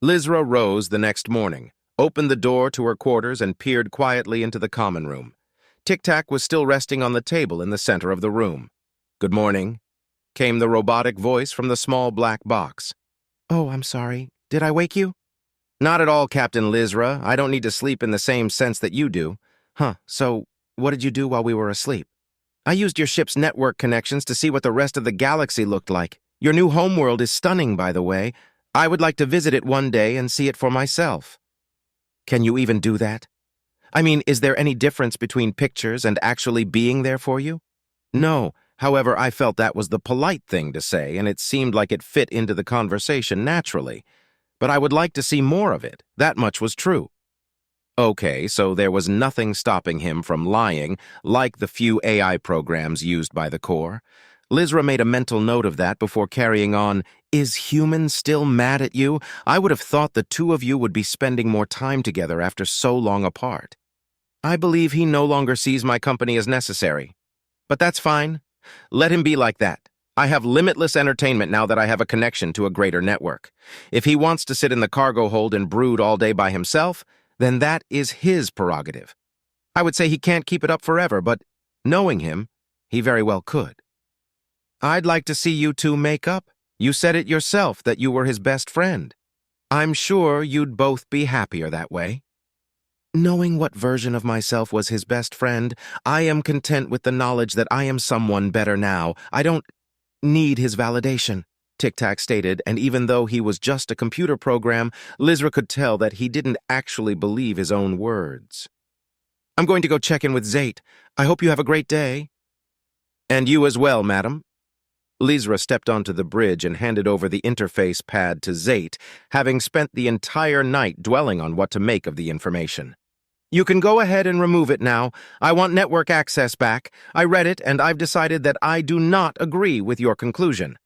Lizra rose the next morning, opened the door to her quarters, and peered quietly into the common room. Tic-Tac was still resting on the table in the center of the room. "Good morning," came the robotic voice from the small black box. "Oh, I'm sorry. Did I wake you?" "Not at all, Captain Lizra. I don't need to sleep in the same sense that you do." So what did you do while we were asleep?" "I used your ship's network connections to see what the rest of the galaxy looked like. Your new homeworld is stunning, by the way. I would like to visit it one day and see it for myself." "Can you even do that? I mean, is there any difference between pictures and actually being there for you?" "No. However, I felt that was the polite thing to say, and it seemed like it fit into the conversation naturally. But I would like to see more of it. That much was true." Okay, so there was nothing stopping him from lying, like the few AI programs used by the Corps. Lizra made a mental note of that before carrying on. "Is human still mad at you? I would have thought the two of you would be spending more time together after so long apart." "I believe he no longer sees my company as necessary. But that's fine. Let him be like that. I have limitless entertainment now that I have a connection to a greater network. If he wants to sit in the cargo hold and brood all day by himself, then that is his prerogative. I would say he can't keep it up forever, but knowing him, he very well could. I'd like to see you two make up. You said it yourself that you were his best friend. I'm sure you'd both be happier that way." Knowing what version of myself was his best friend, I am content with the knowledge that I am someone better now. I don't need his validation, Tic-Tac stated, and even though he was just a computer program, Lizra could tell that he didn't actually believe his own words. "I'm going to go check in with Zate. I hope you have a great day." "And you as well, madam." Lizra stepped onto the bridge and handed over the interface pad to Zate, having spent the entire night dwelling on what to make of the information. "You can go ahead and remove it now. I want network access back. I read it, and I've decided that I do not agree with your conclusion."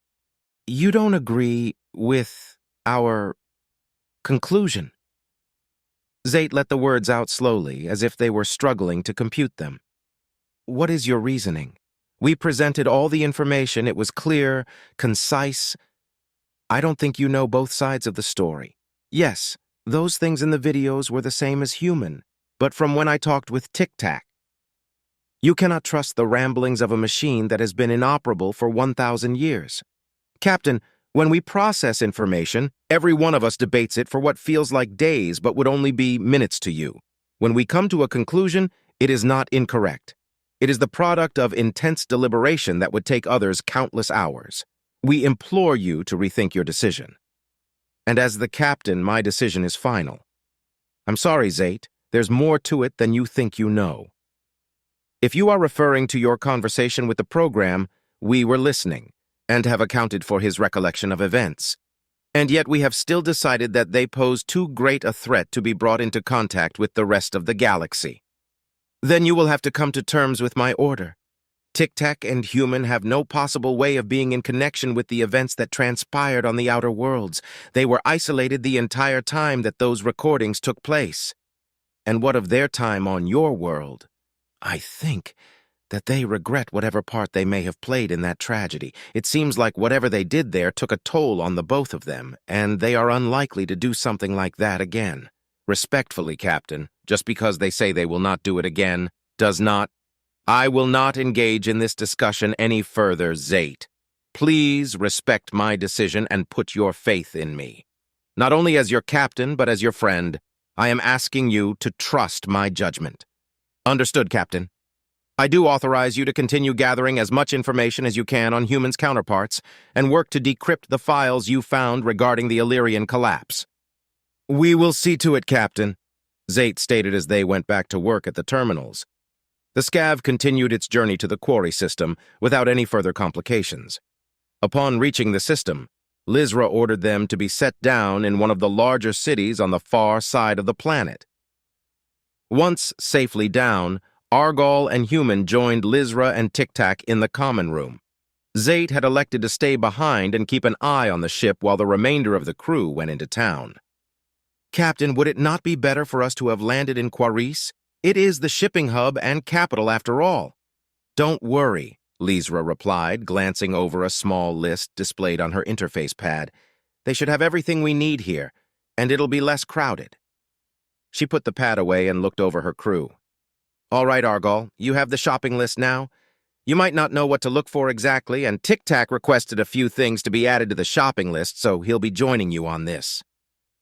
"You don't agree with our conclusion?" Zate let the words out slowly, as if they were struggling to compute them. "What is your reasoning? We presented all the information. It was clear, concise. I don't think you know both sides of the story. Yes, those things in the videos were the same as human, but from when I talked with Tic-Tac, you cannot trust the ramblings of a machine that has been inoperable for 1,000 years. Captain, when we process information, every one of us debates it for what feels like days but would only be minutes to you. When we come to a conclusion, it is not incorrect. It is the product of intense deliberation that would take others countless hours. We implore you to rethink your decision. And as the captain, my decision is final. I'm sorry, Zate. There's more to it than you think you know. If you are referring to your conversation with the program, we were listening and have accounted for his recollection of events. And yet we have still decided that they pose too great a threat to be brought into contact with the rest of the galaxy. Then you will have to come to terms with my order. Tic-Tac and human have no possible way of being in connection with the events that transpired on the outer worlds. They were isolated the entire time that those recordings took place. And what of their time on your world? I think that they regret whatever part they may have played in that tragedy. It seems like whatever they did there took a toll on the both of them, and they are unlikely to do something like that again. Respectfully, Captain, just because they say they will not do it again, does not. I will not engage in this discussion any further, Zate. Please respect my decision and put your faith in me. Not only as your captain, but as your friend, I am asking you to trust my judgment. Understood, Captain. I do authorize you to continue gathering as much information as you can on humans' counterparts and work to decrypt the files you found regarding the Illyrian collapse. We will see to it, Captain, Zate stated as they went back to work at the terminals. The scav continued its journey to the quarry system without any further complications. Upon reaching the system, Lizra ordered them to be set down in one of the larger cities on the far side of the planet. Once safely down, Argol and Human joined Lizra and Tic-Tac in the common room. Zate had elected to stay behind and keep an eye on the ship while the remainder of the crew went into town. Captain, would it not be better for us to have landed in Quaris? It is the shipping hub and capital after all. Don't worry, Lizra replied, glancing over a small list displayed on her interface pad. They should have everything we need here. and it'll be less crowded. She put the pad away and looked over her crew. All right, Argall, you have the shopping list now? You might not know what to look for exactly, and Tic Tac requested a few things to be added to the shopping list, so he'll be joining you on this.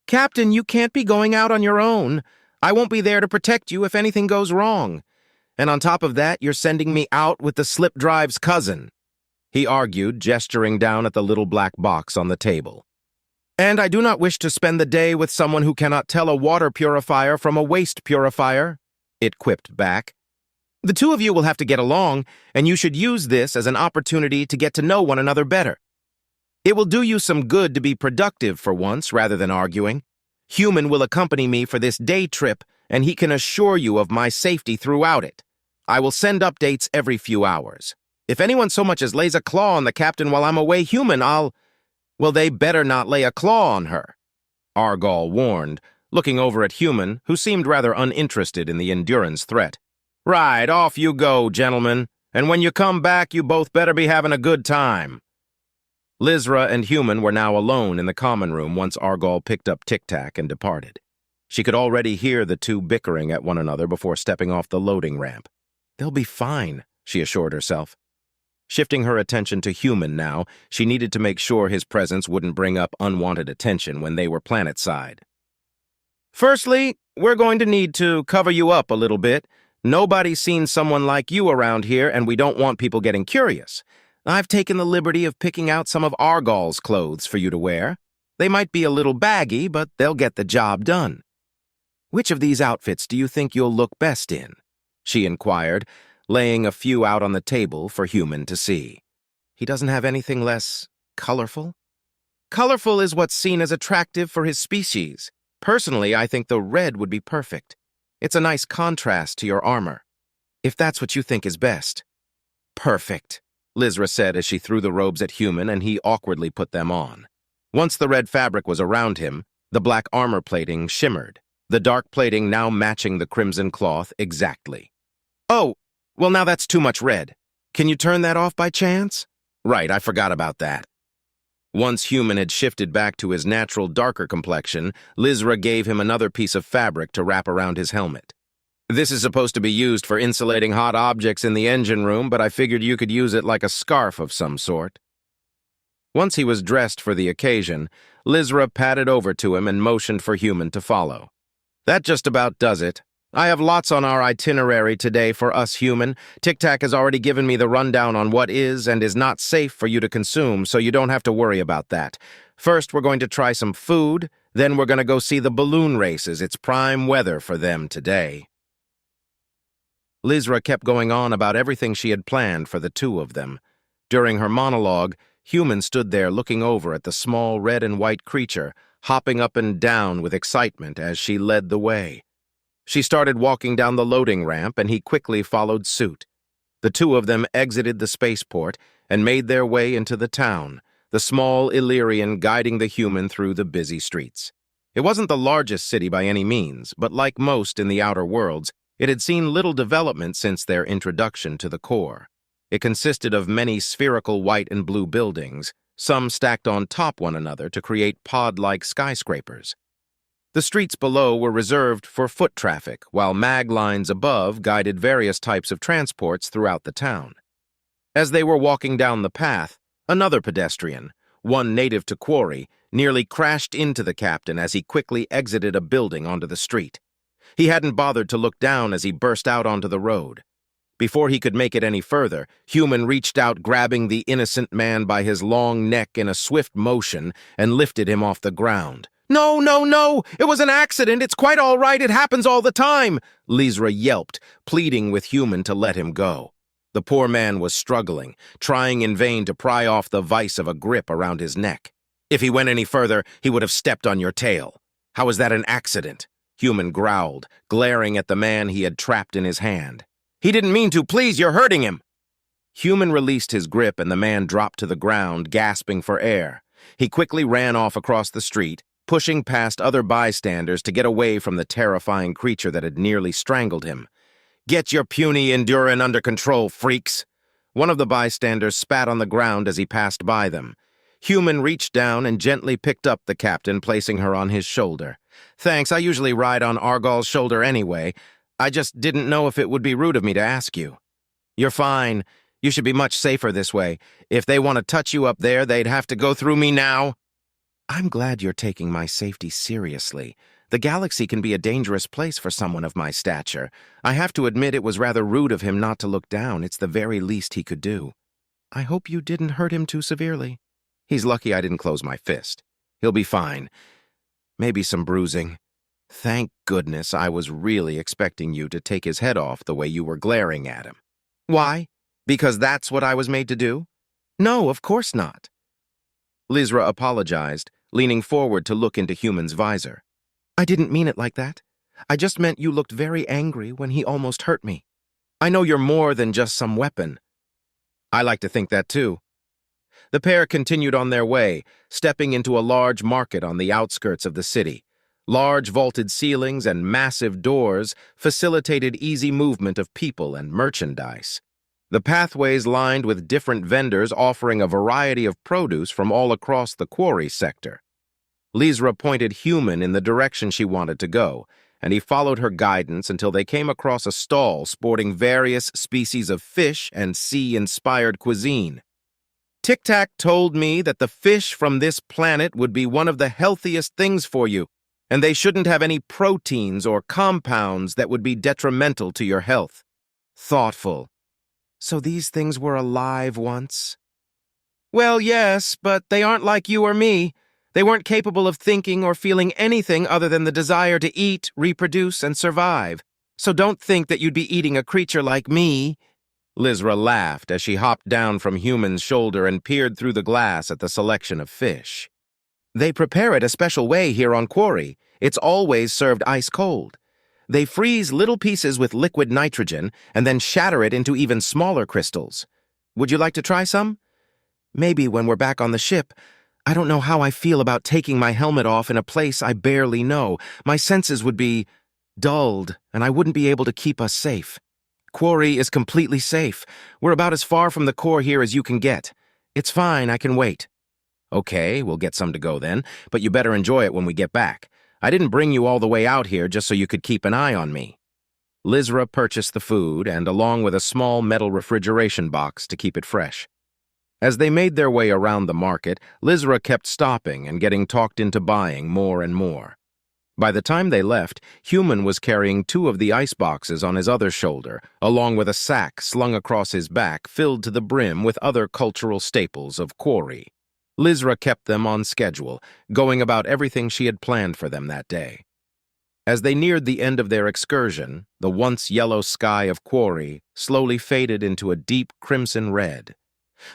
Captain, you can't be going out on your own. I won't be there to protect you if anything goes wrong. And on top of that, you're sending me out with the slip drive's cousin, he argued, gesturing down at the little black box on the table. And I do not wish to spend the day with someone who cannot tell a water purifier from a waste purifier, it quipped back. The two of you will have to get along, and you should use this as an opportunity to get to know one another better. It will do you some good to be productive for once rather than arguing. Human will accompany me for this day trip, and he can assure you of my safety throughout it. I will send updates every few hours. If anyone so much as lays a claw on the captain while I'm away, Human, Well, they better not lay a claw on her, Argall warned, looking over at Human, who seemed rather uninterested in the Endurance threat. Right, off you go, gentlemen, and when you come back, you both better be having a good time. Lizra and Human were now alone in the common room once Argall picked up Tic Tac and departed. She could already hear the two bickering at one another before stepping off the loading ramp. They'll be fine, she assured herself. Shifting her attention to Human now, she needed to make sure his presence wouldn't bring up unwanted attention when they were planet-side. Firstly, we're going to need to cover you up a little bit. Nobody's seen someone like you around here, and we don't want people getting curious. I've taken the liberty of picking out some of Argall's clothes for you to wear. They might be a little baggy, but they'll get the job done. Which of these outfits do you think you'll look best in? She inquired, laying a few out on the table for Human to see. He doesn't have anything less colorful? Colorful is what's seen as attractive for his species. Personally, I think the red would be perfect. It's a nice contrast to your armor. If that's what you think is best. Perfect, Lizra said as she threw the robes at Human and he awkwardly put them on. Once the red fabric was around him, the black armor plating shimmered, the dark plating now matching the crimson cloth exactly. Oh, well now that's too much red. Can you turn that off by chance? Right, I forgot about that. Once Human had shifted back to his natural darker complexion, Lizra gave him another piece of fabric to wrap around his helmet. This is supposed to be used for insulating hot objects in the engine room, but I figured you could use it like a scarf of some sort. Once he was dressed for the occasion, Lizra padded over to him and motioned for Human to follow. That just about does it. I have lots on our itinerary today for us Human. Tic Tac has already given me the rundown on what is and is not safe for you to consume, so you don't have to worry about that. First, we're going to try some food, then we're going to go see the balloon races. It's prime weather for them today. Lizra kept going on about everything she had planned for the two of them. During her monologue, Human stood there looking over at the small red and white creature, hopping up and down with excitement as she led the way. She started walking down the loading ramp, and he quickly followed suit. The two of them exited the spaceport and made their way into the town, the small Illyrian guiding the Human through the busy streets. It wasn't the largest city by any means, but like most in the Outer Worlds, it had seen little development since their introduction to the core. It consisted of many spherical white and blue buildings, some stacked on top one another to create pod-like skyscrapers. The streets below were reserved for foot traffic, while mag lines above guided various types of transports throughout the town. As they were walking down the path, another pedestrian, one native to Quarry, nearly crashed into the captain as he quickly exited a building onto the street. He hadn't bothered to look down as he burst out onto the road. Before he could make it any further, Human reached out, grabbing the innocent man by his long neck in a swift motion and lifted him off the ground. No, no, no! It was an accident! It's quite all right! It happens all the time! Lizra yelped, pleading with Human to let him go. The poor man was struggling, trying in vain to pry off the vice of a grip around his neck. If he went any further, he would have stepped on your tail. How is that an accident? Human growled, glaring at the man he had trapped in his hand. He didn't mean to! Please, you're hurting him! Human released his grip and the man dropped to the ground, gasping for air. He quickly ran off across the street, pushing past other bystanders to get away from the terrifying creature that had nearly strangled him. Get your puny Endurin under control, freaks! One of the bystanders spat on the ground as he passed by them. Human reached down and gently picked up the captain, placing her on his shoulder. Thanks, I usually ride on Argall's shoulder anyway. I just didn't know if it would be rude of me to ask you. You're fine. You should be much safer this way. If they want to touch you up there, they'd have to go through me now. I'm glad you're taking my safety seriously. The galaxy can be a dangerous place for someone of my stature. I have to admit it was rather rude of him not to look down. It's the very least he could do. I hope you didn't hurt him too severely. He's lucky I didn't close my fist. He'll be fine. Maybe some bruising. Thank goodness, I was really expecting you to take his head off the way you were glaring at him. Why? Because that's what I was made to do? No, of course not. Lizra apologized, leaning forward to look into Human's visor. I didn't mean it like that. I just meant you looked very angry when he almost hurt me. I know you're more than just some weapon. I like to think that too. The pair continued on their way, stepping into a large market on the outskirts of the city. Large vaulted ceilings and massive doors facilitated easy movement of people and merchandise. The pathways lined with different vendors offering a variety of produce from all across the quarry sector. Lizra pointed Human in the direction she wanted to go, and he followed her guidance until they came across a stall sporting various species of fish and sea-inspired cuisine. Tic-Tac told me that the fish from this planet would be one of the healthiest things for you, and they shouldn't have any proteins or compounds that would be detrimental to your health. Thoughtful. So these things were alive once? Well, yes, but they aren't like you or me. They weren't capable of thinking or feeling anything other than the desire to eat, reproduce, and survive. So don't think that you'd be eating a creature like me. Lizra laughed as she hopped down from Human's shoulder and peered through the glass at the selection of fish. They prepare it a special way here on Quarry. It's always served ice-cold. They freeze little pieces with liquid nitrogen and then shatter it into even smaller crystals. Would you like to try some? Maybe when we're back on the ship. I don't know how I feel about taking my helmet off in a place I barely know. My senses would be dulled, and I wouldn't be able to keep us safe. Quarry is completely safe. We're about as far from the core here as you can get. It's fine, I can wait. Okay, we'll get some to go then, but you better enjoy it when we get back. I didn't bring you all the way out here just so you could keep an eye on me. Lizra purchased the food, and along with a small metal refrigeration box to keep it fresh. As they made their way around the market, Lizra kept stopping and getting talked into buying more and more. By the time they left, Human was carrying 2 of the ice boxes on his other shoulder, along with a sack slung across his back filled to the brim with other cultural staples of Quarry. Lizra kept them on schedule, going about everything she had planned for them that day. As they neared the end of their excursion, the once yellow sky of Quarry slowly faded into a deep crimson red.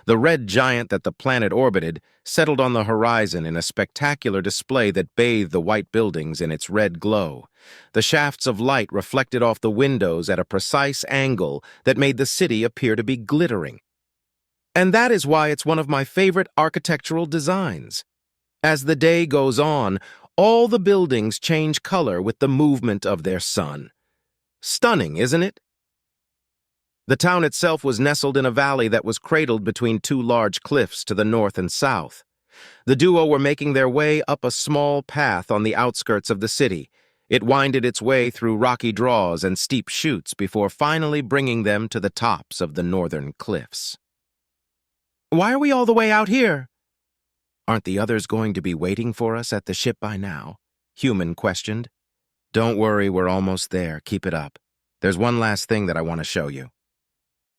The red giant that the planet orbited settled on the horizon in a spectacular display that bathed the white buildings in its red glow. The shafts of light reflected off the windows at a precise angle that made the city appear to be glittering. And that is why it's one of my favorite architectural designs. As the day goes on, all the buildings change color with the movement of their sun. Stunning, isn't it? The town itself was nestled in a valley that was cradled between 2 large cliffs to the north and south. The duo were making their way up a small path on the outskirts of the city. It winded its way through rocky draws and steep chutes before finally bringing them to the tops of the northern cliffs. Why are we all the way out here? Aren't the others going to be waiting for us at the ship by now? Human questioned. Don't worry, we're almost there. Keep it up. There's one last thing that I want to show you.